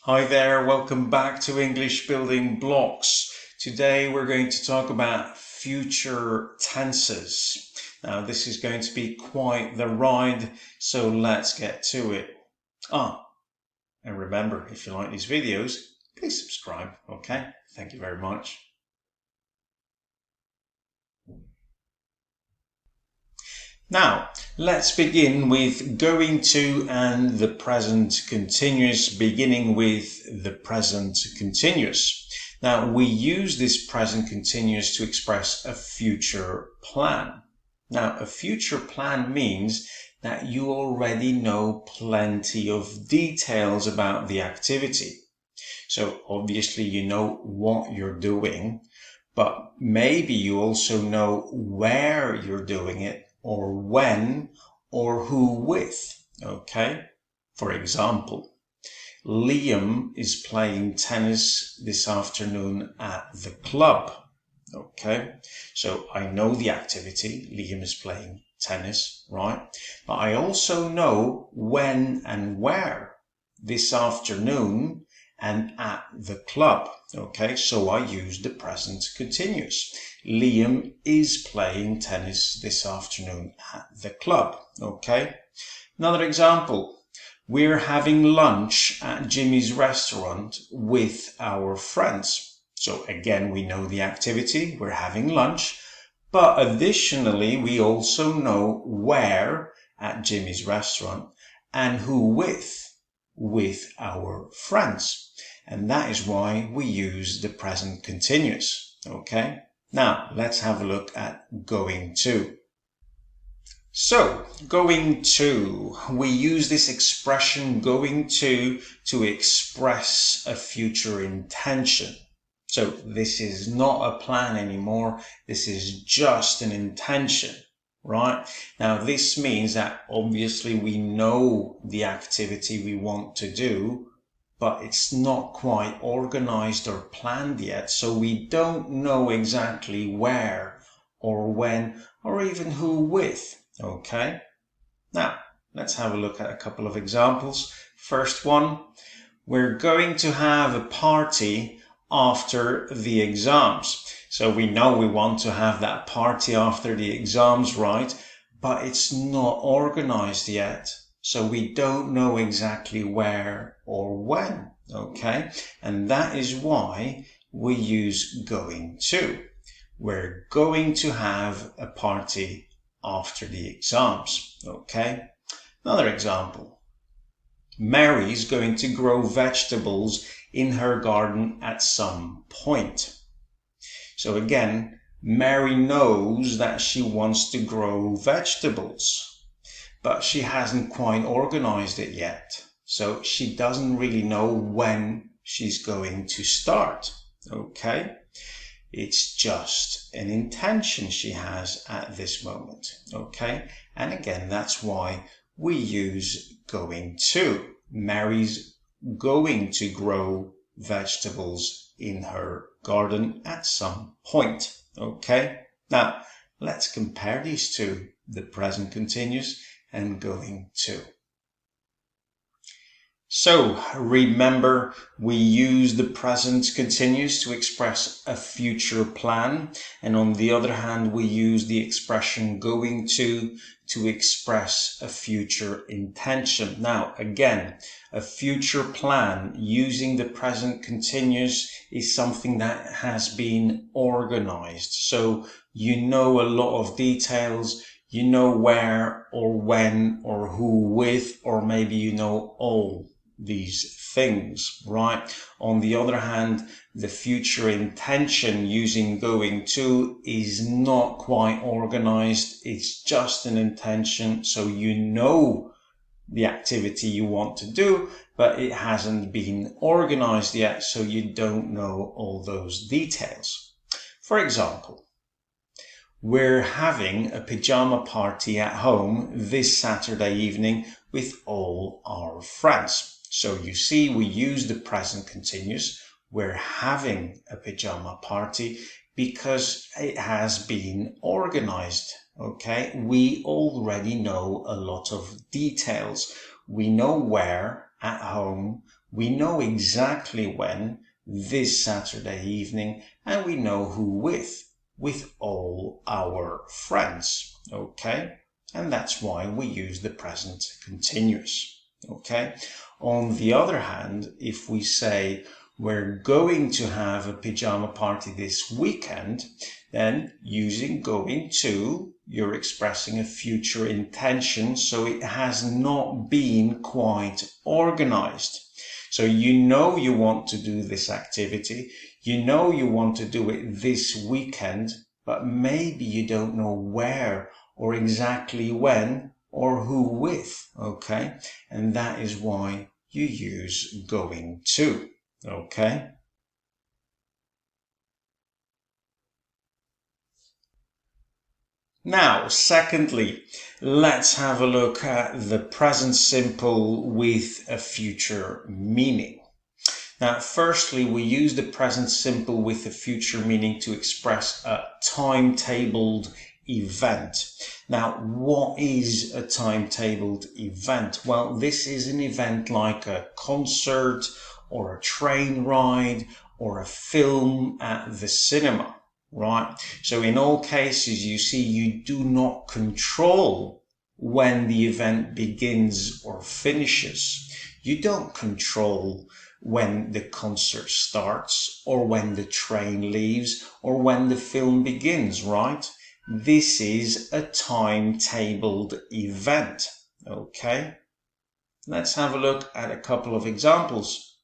Hi there, welcome back to English Building Blocks. Today we're going to talk about future tenses. Now this is going to be quite the ride, so let's get to it. And remember, if you like these videos, please subscribe, okay? Thank you very much. Now, let's begin with going to and the present continuous, beginning with the present continuous. Now, we use this present continuous to express a future plan. Now, a future plan means that you already know plenty of details about the activity. So obviously you know what you're doing, but maybe you also know where you're doing it, or when, or who with, okay? For example, Liam is playing tennis this afternoon at the club, okay? So I know the activity, Liam is playing tennis, right? But I also know when and where, this afternoon and at the club, okay? So I use the present continuous. Liam is playing tennis this afternoon at the club, okay? Another example, we're having lunch at Jimmy's restaurant with our friends. So again, we know the activity, we're having lunch, but additionally, we also know where at Jimmy's restaurant and who with our friends. And that is why we use the present continuous, okay? Now, let's have a look at going to. So, going to, we use this expression going to express a future intention. So this is not a plan anymore, this is just an intention, right? Now this means that obviously we know the activity we want to do, but it's not quite organized or planned yet, so we don't know exactly where or when or even who with, okay? Now, let's have a look at a couple of examples. First one, we're going to have a party after the exams. So we know we want to have that party after the exams, right? But it's not organized yet. So we don't know exactly where or when, okay? And that is why we use going to. We're going to have a party after the exams, okay? Another example. Mary's going to grow vegetables in her garden at some point. So again, Mary knows that she wants to grow vegetables, but she hasn't quite organized it yet. So she doesn't really know when she's going to start, okay? It's just an intention she has at this moment, okay? And again, that's why we use going to. Mary's going to grow vegetables in her garden at some point, okay? Now, let's compare these two, the present continuous and going to. So remember, we use the present continuous to express a future plan. And on the other hand, we use the expression going to express a future intention. Now, again, a future plan using the present continuous is something that has been organized. So you know a lot of details. You know where or when or who with, or maybe you know all these things, right? On the other hand, the future intention using going to is not quite organized. It's just an intention. So you know the activity you want to do, but it hasn't been organized yet. So you don't know all those details. For example, we're having a pajama party at home this Saturday evening with all our friends. So you see, we use the present continuous. We're having a pajama party because it has been organized, okay? We already know a lot of details. We know where at home, We know exactly when, this Saturday evening, and we know who with all our friends, okay? And that's why we use the present continuous, okay? On the other hand, if we say we're going to have a pajama party this weekend, then using going to, you're expressing a future intention, so it has not been quite organized. So you know you want to do this activity, you know you want to do it this weekend, but maybe you don't know where or exactly when or who with, okay? And that is why you use going to, okay? Now, secondly, let's have a look at the present simple with a future meaning. Now, firstly, we use the present simple with a future meaning to express a timetabled event. Now, what is a timetabled event? Well, this is an event like a concert or a train ride or a film at the cinema, right? So in all cases, you see, you do not control when the event begins or finishes. You don't control when the concert starts or when the train leaves or when the film begins, right? This is a timetabled event, okay? Let's have a look at a couple of examples.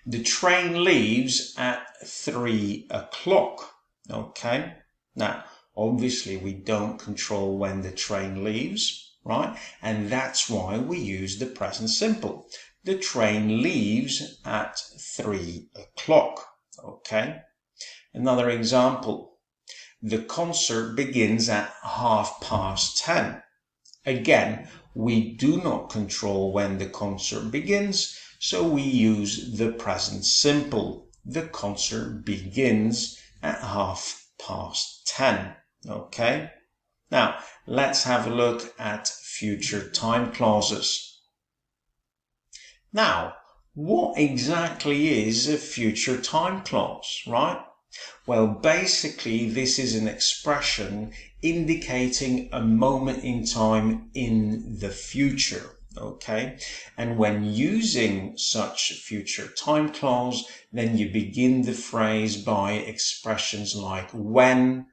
The train leaves at 3 o'clock, okay? Now, obviously we don't control when the train leaves, right? And that's why we use the present simple. The train leaves at 3 o'clock, okay? Another example. The concert begins at 10:30. Again, we do not control when the concert begins, so we use the present simple. The concert begins at 10:30, okay? Now, let's have a look at future time clauses. Now, what exactly is a future time clause, right? Well, basically, this is an expression indicating a moment in time in the future, okay? And when using such future time clause, then you begin the phrase by expressions like when,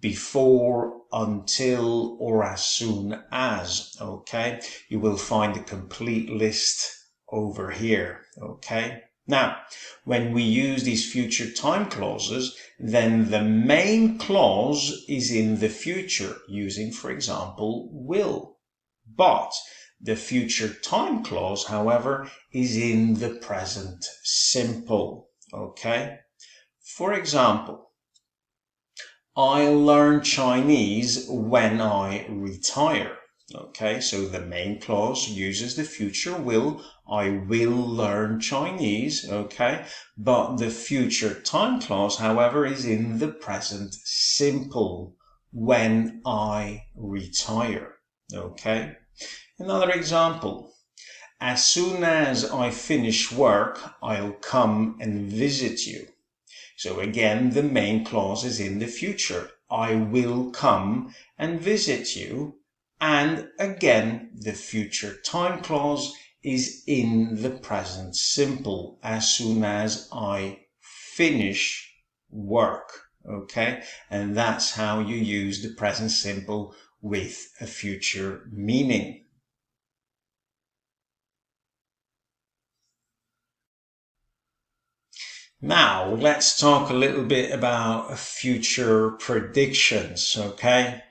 before, until, or as soon as, okay? You will find a complete list over here, okay? Now, when we use these future time clauses, then the main clause is in the future, using, for example, will. But the future time clause, however, is in the present simple, okay? For example, I'll learn Chinese when I retire. Okay, so the main clause uses the future will. I will learn Chinese, okay? But the future time clause, however, is in the present simple, when I retire, okay? Another example. As soon as I finish work, I'll come and visit you. So again, the main clause is in the future. I will come and visit you. And again, the future time clause is in the present simple, as soon as I finish work, okay? And that's how you use the present simple with a future meaning. Now, let's talk a little bit about future predictions, okay?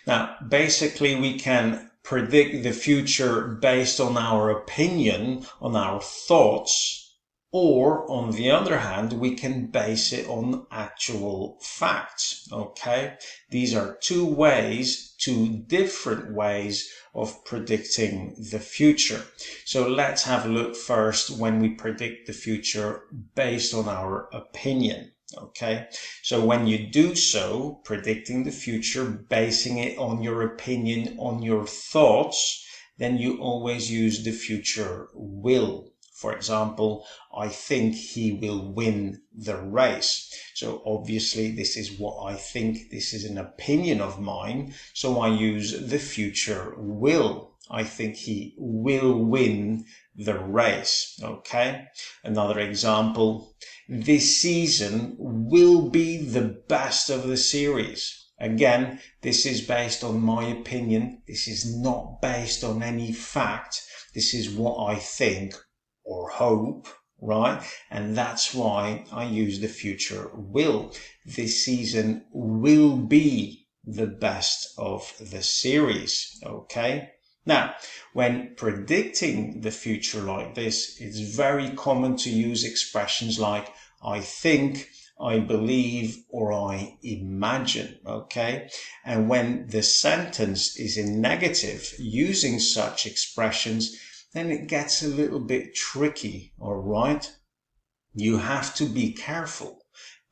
Now, basically, we can predict the future based on our opinion, on our thoughts, or on the other hand, we can base it on actual facts, okay? These are two different ways of predicting the future. So let's have a look first when we predict the future based on our opinion. Okay, so when you do so, predicting the future, basing it on your opinion, on your thoughts, then you always use the future will. For example, I think he will win the race. So obviously this is what I think. This is an opinion of mine. So I use the future will. I think he will win the race. Okay. Another example. This season will be the best of the series. Again, this is based on my opinion. This is not based on any fact. This is what I think or hope, right? And that's why I use the future will. This season will be the best of the series, okay? Now, when predicting the future like this, it's very common to use expressions like I think, I believe, or I imagine, okay? And when the sentence is in negative, using such expressions, then it gets a little bit tricky, all right? You have to be careful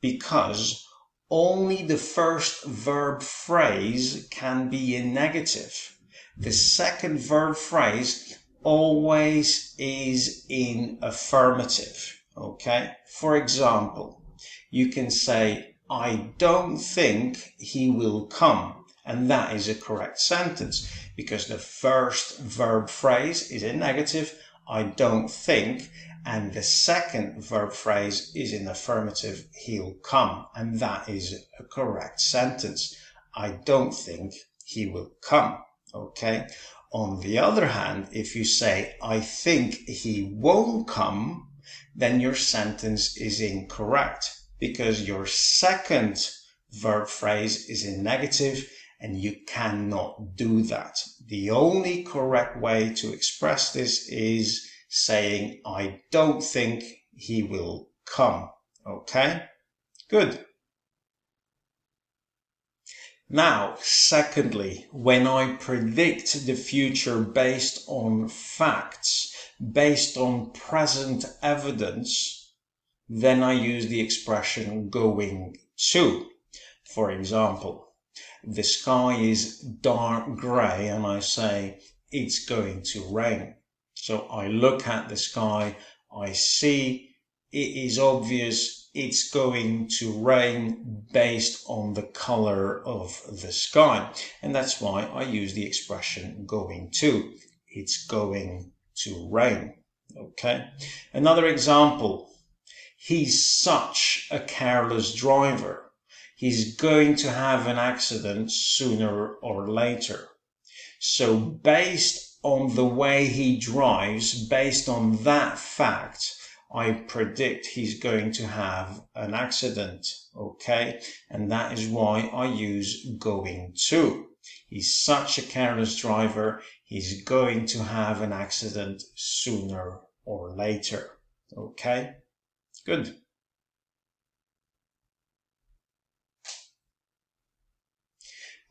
because only the first verb phrase can be in negative. The second verb phrase always is in affirmative, okay? For example, you can say, I don't think he will come. And that is a correct sentence because the first verb phrase is in negative, I don't think, and the second verb phrase is in affirmative, he'll come. And that is a correct sentence. I don't think he will come. Okay. On the other hand, if you say, I think he won't come, then your sentence is incorrect because your second verb phrase is in negative and you cannot do that. The only correct way to express this is saying, I don't think he will come. Okay? Good. Now, secondly, when I predict the future based on facts, based on present evidence, then I use the expression going to. For example, the sky is dark grey and I say it's going to rain. So I look at the sky, I see it is obvious it's going to rain based on the color of the sky. And that's why I use the expression going to. It's going to rain. Okay. Another example. He's such a careless driver. He's going to have an accident sooner or later. So based on the way he drives, based on that fact, I predict he's going to have an accident, okay? And that is why I use going to. He's such a careless driver, he's going to have an accident sooner or later, okay? Good.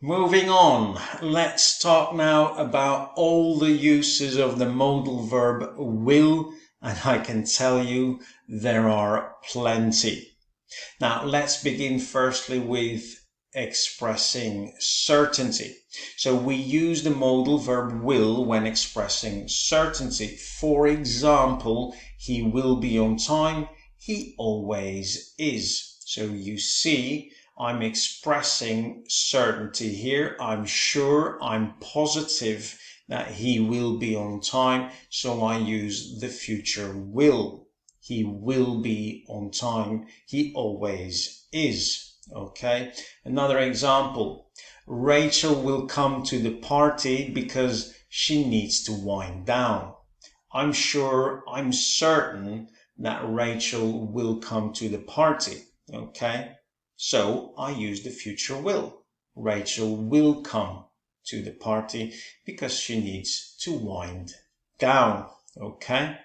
Moving on, let's talk now about all the uses of the modal verb will, and I can tell you there are plenty. Now, let's begin firstly with expressing certainty. So we use the modal verb will when expressing certainty. For example, he will be on time, he always is. So you see, I'm expressing certainty here. I'm sure, I'm positive that he will be on time. So I use the future will. He will be on time. He always is. Okay. Another example. Rachel will come to the party because she needs to wind down. I'm sure, I'm certain that Rachel will come to the party. Okay. So I use the future will. Rachel will come to the party because she needs to wind down. Okay?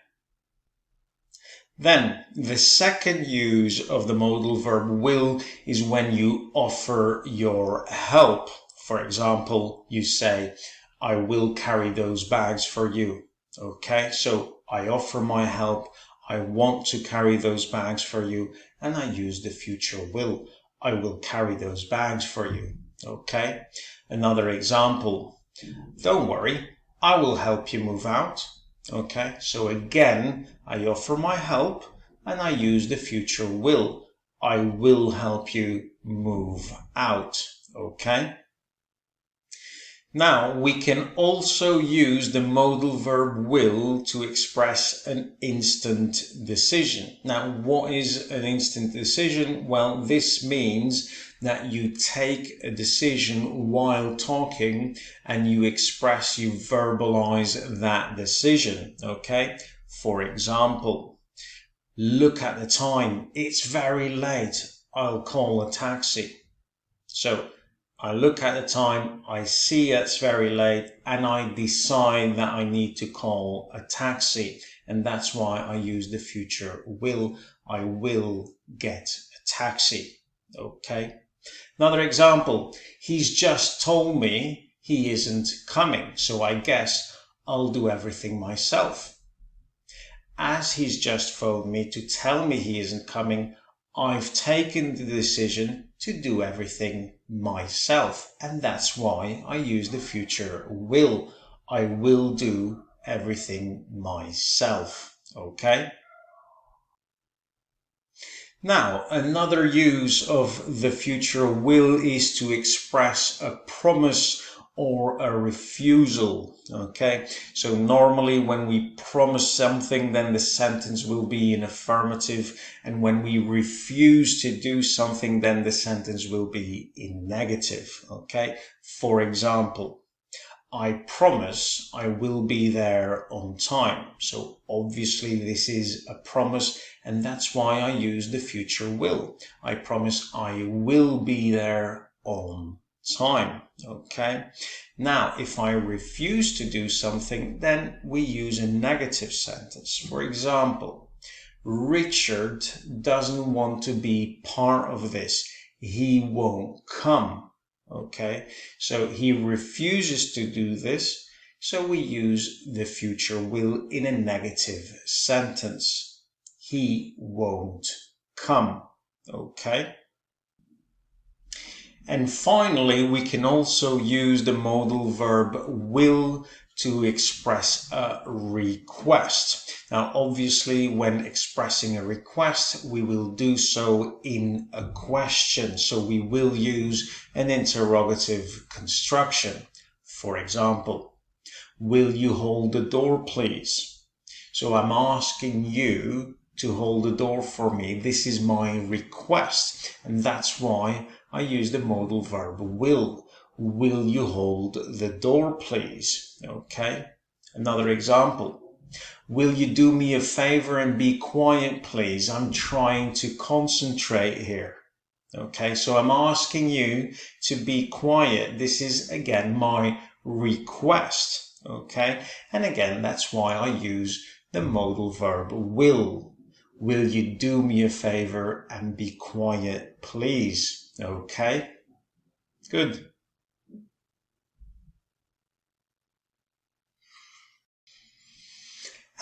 Then the second use of the modal verb will is when you offer your help. For example, you say, I will carry those bags for you. Okay? So I offer my help. I want to carry those bags for you. And I use the future will. I will carry those bags for you. Okay. Another example. Don't worry. I will help you move out. Okay, so again, I offer my help and I use the future will. I will help you move out. Okay. Now, we can also use the modal verb will to express an instant decision. Now, what is an instant decision? Well, this means that you take a decision while talking and you verbalize that decision, okay? For example, look at the time. It's very late. I'll call a taxi. So, I look at the time, I see it's very late, and I decide that I need to call a taxi. And that's why I use the future will. I will get a taxi. Okay. Another example, he's just told me he isn't coming, so I guess I'll do everything myself. As he's just phoned me to tell me he isn't coming, I've taken the decision to do everything myself, and that's why I use the future will. I will do everything myself. Okay? Now, another use of the future will is to express a promise or a refusal. Okay, so normally when we promise something, then the sentence will be in affirmative, and when we refuse to do something, then the sentence will be in negative. Okay, for example, I promise I will be there on time. So obviously this is a promise, and that's why I use the future will. I promise I will be there on time. Okay. Now, if I refuse to do something, then we use a negative sentence. For example, Richard doesn't want to be part of this. He won't come. Okay, so he refuses to do this, so we use the future will in a negative sentence. He won't come. Okay. And finally, we can also use the modal verb will to express a request. Now, obviously, when expressing a request, we will do so in a question. So we will use an interrogative construction. For example, will you hold the door, please? So I'm asking you to hold the door for me. This is my request, and that's why I use the modal verb will. Will you hold the door, please? Okay. Another example. Will you do me a favor and be quiet, please? I'm trying to concentrate here. Okay, so I'm asking you to be quiet. This is, again, my request. Okay, and again, that's why I use the modal verb will. Will you do me a favor and be quiet, please? Okay, good.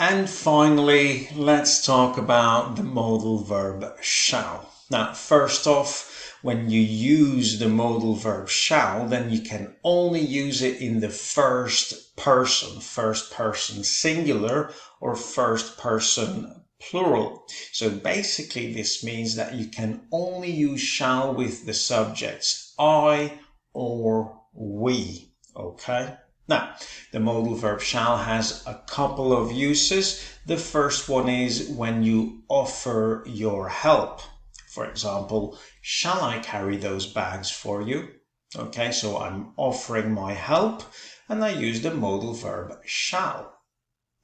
And finally, let's talk about the modal verb shall. Now, first off, when you use the modal verb shall, then you can only use it in the first person singular or first person plural. So basically this means that you can only use shall with the subjects I or we. Okay? Now, the modal verb shall has a couple of uses. The first one is when you offer your help. For example, shall I carry those bags for you? Okay, so I'm offering my help and I use the modal verb shall.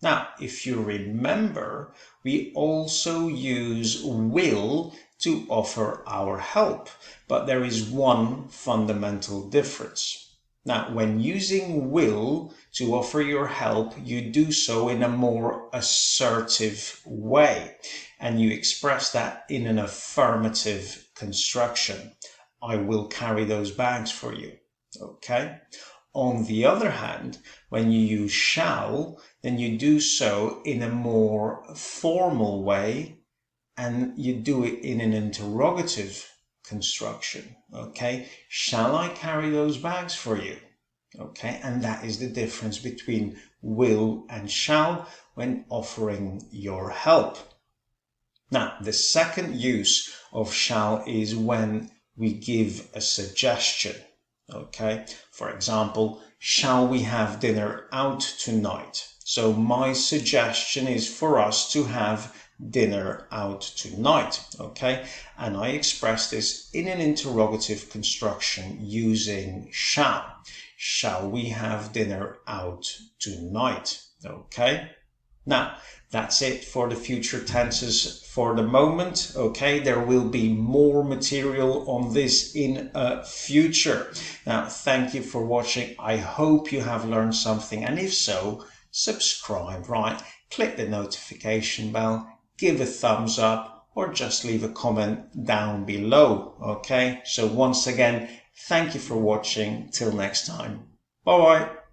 Now, if you remember, we also use will to offer our help, but there is one fundamental difference. Now, when using will to offer your help, you do so in a more assertive way, and you express that in an affirmative construction. I will carry those bags for you. Okay? On the other hand, when you use shall, then you do so in a more formal way, and you do it in an interrogative construction. Okay, shall I carry those bags for you? Okay, and that is the difference between will and shall. when offering your help. Now, the second use of shall is when we give a suggestion. Okay, for example, shall we have dinner out tonight? So my suggestion is for us to have dinner out tonight. Okay, and I express this in an interrogative construction using shall. Shall we have dinner out tonight? Okay. Now, that's it for the future tenses for the moment. Okay, there will be more material on this in future. Now, thank you for watching. I hope you have learned something, and if so, subscribe, right? Click the notification bell, give a thumbs up, or just leave a comment down below. Okay, so once again, thank you for watching. Till next time. Bye-bye.